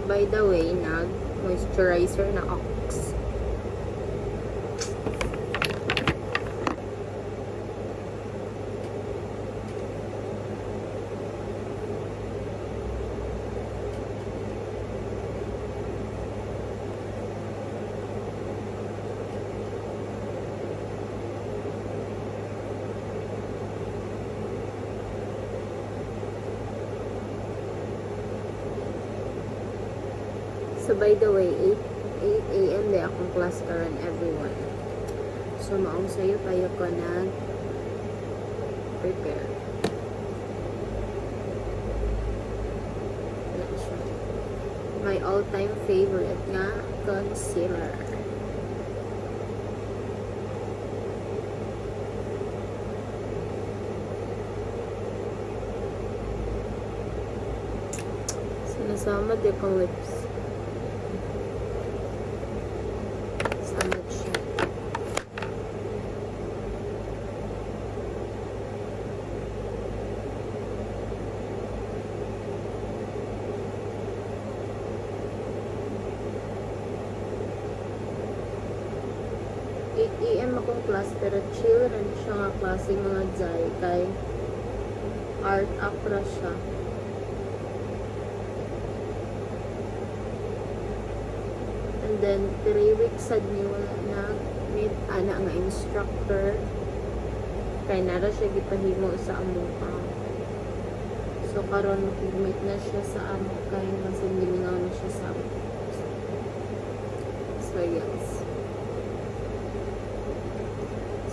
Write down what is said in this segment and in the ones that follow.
So by the way, nag-moisturizer na Ox. So by the way, 8 a.m. di akong class karon everyone. So maong sayo tayo ko prepare. My all-time favorite nga concealer. Sinasama di kong lips. AM akong class pero chill rin siya nga klase mga jay kay art opera siya. And then 3 weeks sad ni wala na meet ana nga instructor kay nara siya gipahimo sa among so karon mag-meet na siya sa amo kay masindilingaw na siya sa amo. So yes.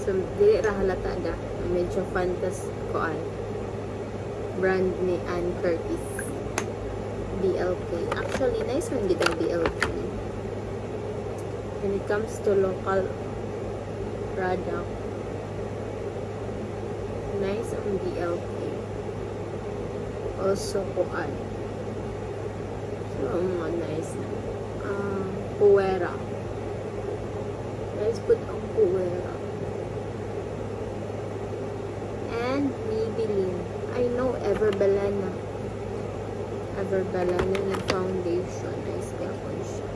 So, dili ra halata da. Medyo fantas ko ay. Brand ni Ann Curtis. DLK. Actually, nice one gid ang DLK. When it comes to local product, nice ang DLK. Also, kuan. So, mga nice na. Puwera. Nice put ang puwera. And Maybelline. I know Everbelena. Everbelena na foundation. Nice gapon siya.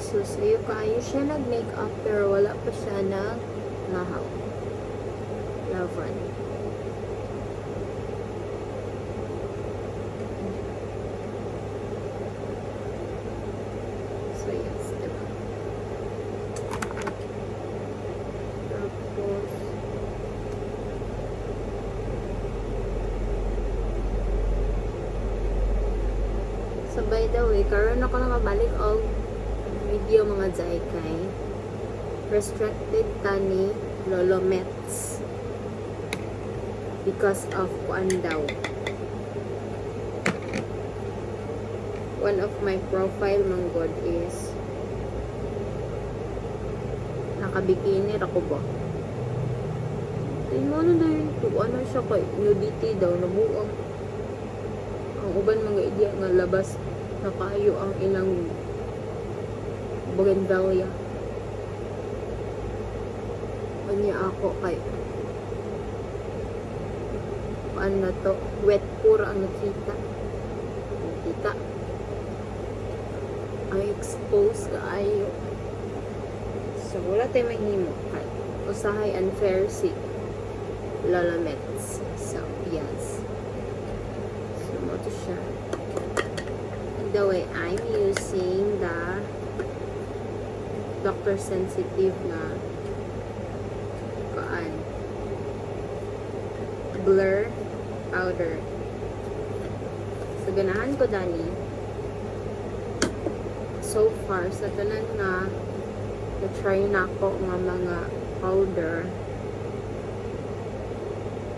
So, sa'yo kaayo siya nag-makeup pero wala pa siya nag-mahaw. Love one. So by the way, karon ako na mabalik og video mga jay kay restricted tani Lolo Mets because of kuan daw. One of my profile manggod is nakabikini ra ko ba? Tingnan mo na yun to. Ano siya kay nudity daw nabuang. Ang uban mga idea nga labas na kayo ang ilang bougainvillea. Kanya ako kay ano na to, wet pura ang nakita. Ang expose kaayo. So wala tayo mahimo kay usahay unfair si Lola Mets. So yes. So mo to siya. The way I'm using the Dr. Sensitive na blur powder. So ganahan ko dani so far sa tanan nga na-try na ako nga mga powder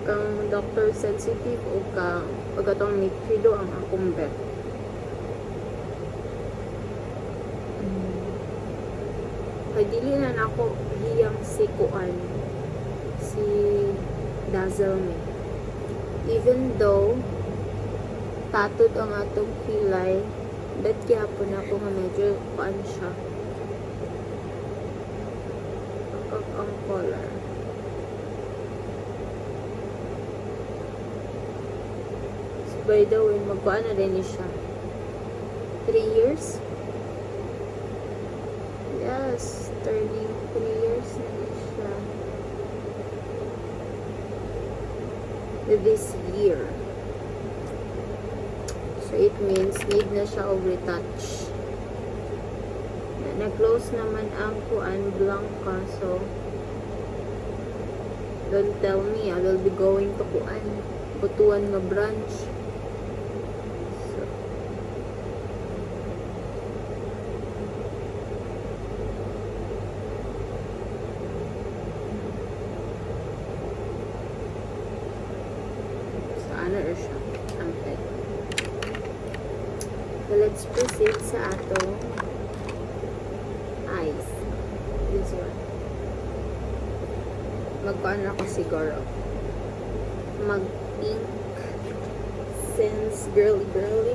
kang Dr. Sensitive o kang pagkatong Nitrido ang akong bet. Kay dili na ako hiyang si kuan si Dazzle Me. Even though tatod ang atong kilay, bet gyapon ako nga medyo kuan siya. Ang color. By the way, magkuhan na rin siya. 3 years? Yes, turning 3 years na rin siya. This year. So, it means need na siya of retouch. Na-close naman ang kuan Blanca. So, don't tell me I will be going to kuan Butuan nga branch. So, ano na siya? Okay. So, let's proceed sa atong eyes. This one. Magkuhan ako siguro. Mag-pink. Since girly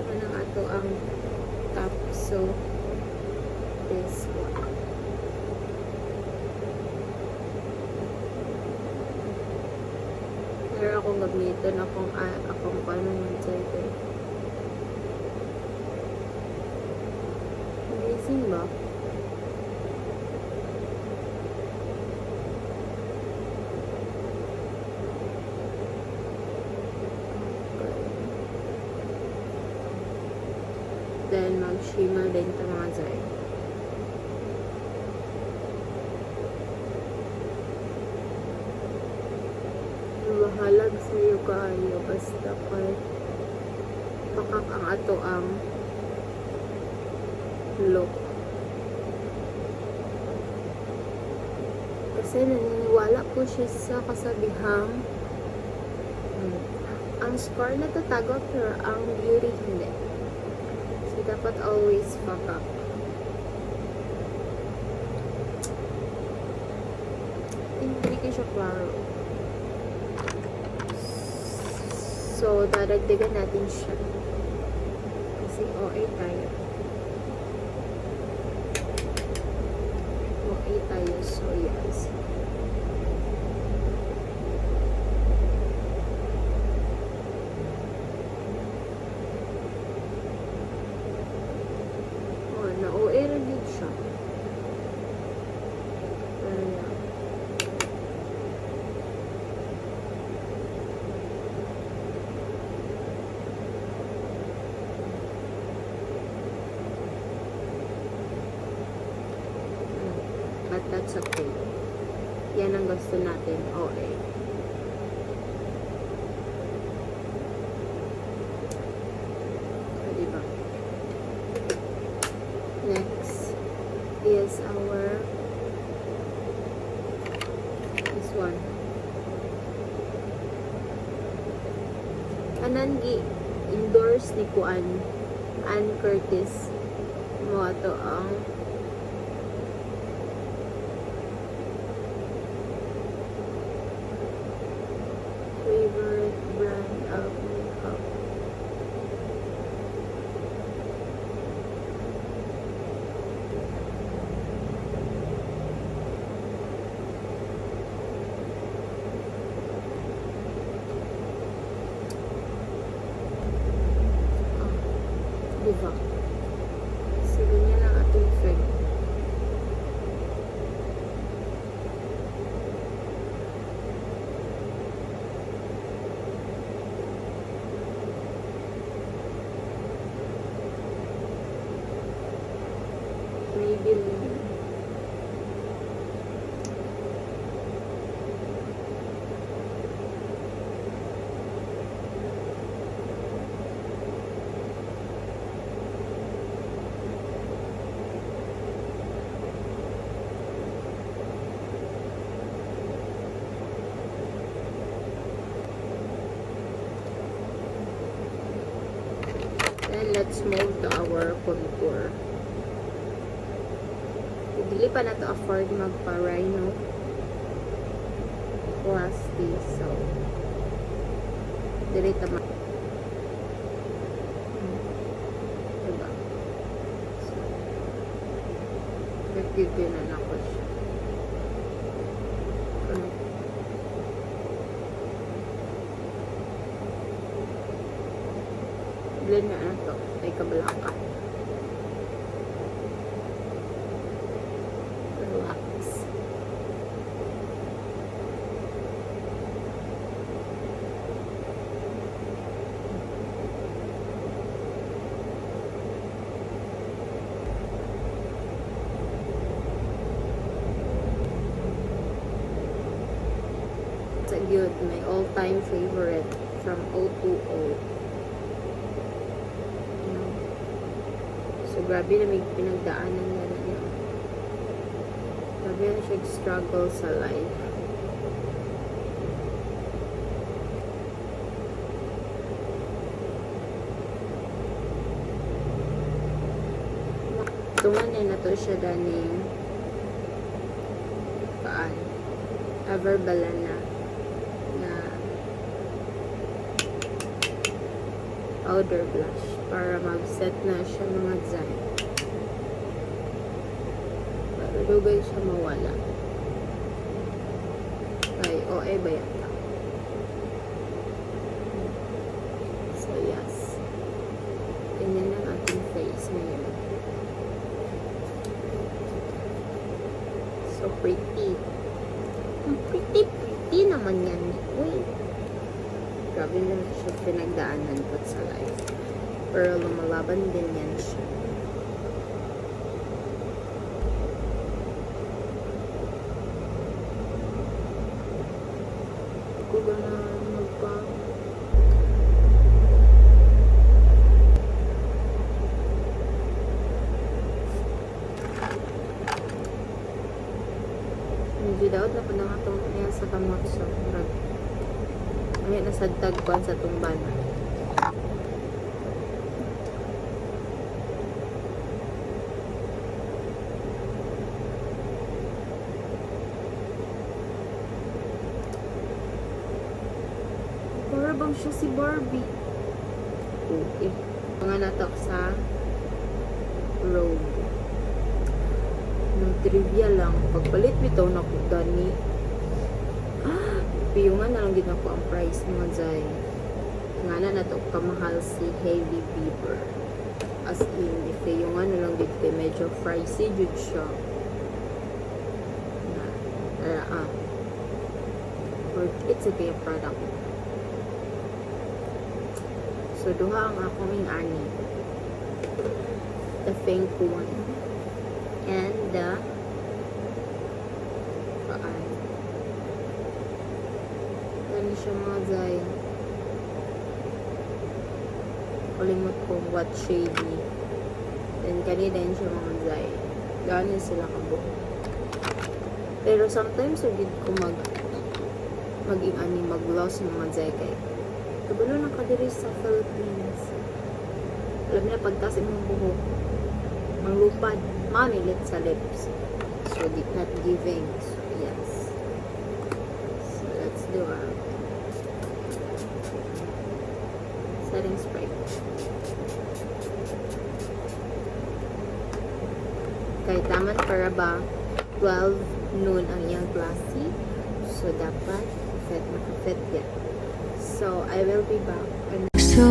man ang ato ang top. So, this one. Pero akong gamiton akong paano yung side. Amazing ba? Then, mag-shimmer din ito mga zay. Mahalag sa iyo kaayo. Basta kay pakak ang ato ang look. Kasi naniniwala po siya sa kasabihang ang scar na tatago pero ang beauty hindi. So, dapat always pakak. Hindi ko siya klaro. So, dadagdagan natin siya. Kasi OA tayo. OA tayo. So, yes. Oh, na-OA rin din siya. Ayan. But that's okay. Yan ang gusto natin. OA. So, diba? Next is our this one. Kanan gi-endorse ni Kuan Ann Curtis mo ato ang favorite brand of makeup. Diba? So, ganyan ang ating effect. Maybelline. Then, let's move to our contour. Dili pa na to afford magpa-rhino plasty. So, dili tama. Diba? So, nagtiginan ako siya. Blend na to. Ay kabalaka. Relax. It's a good, my all-time favorite from O2O. So, grabe na may pinagdaanan na niya. Grabe na siya struggle sa life. Tungan na to siya daning paan. Averbalana na powder blush para mag-set na siya mga design. Para dugay siya mawala. Ay, OA ba yan? So, yes. Ganyan ang ating face ngayon. So pretty. Pretty naman yan. Uy. Grabe na siya pinagdaanan ko sa life. Pero lumalaban din yan siya. Ako ba na magpa... Hindi daw na pa nga itong niya sa kamot sa murag. May nasagtag ko sa tumban. Para bang siya si Barbie? Okay. Mga natok sa road. Nung trivia lang, pagpalit bitaw na ko gani. Piyungan na lang din ako ang price mga zay. Nga na to kamahal si Hailey Bieber. As in, piyungan na lang din kay medyo pricey jud siya. It's a good product. So, duha ang akong ani. The pink one. And the paan. Gani siya mga zay. Kalimot ko what shady. Then kani din siya mga zay. Gani sila kabuo. Pero sometimes agad ko maging ani mag-gloss mga zay kay kabalo na kadiri sa Philippines. Alam niya pagtas imong buhok manglupad, mamilit sa lips. So, not giving. So, yes. So, let's do our setting spray. Kaya taman para ba 12 noon ang iyang klase. So, dapat fit makafit yan. So, I will be back. So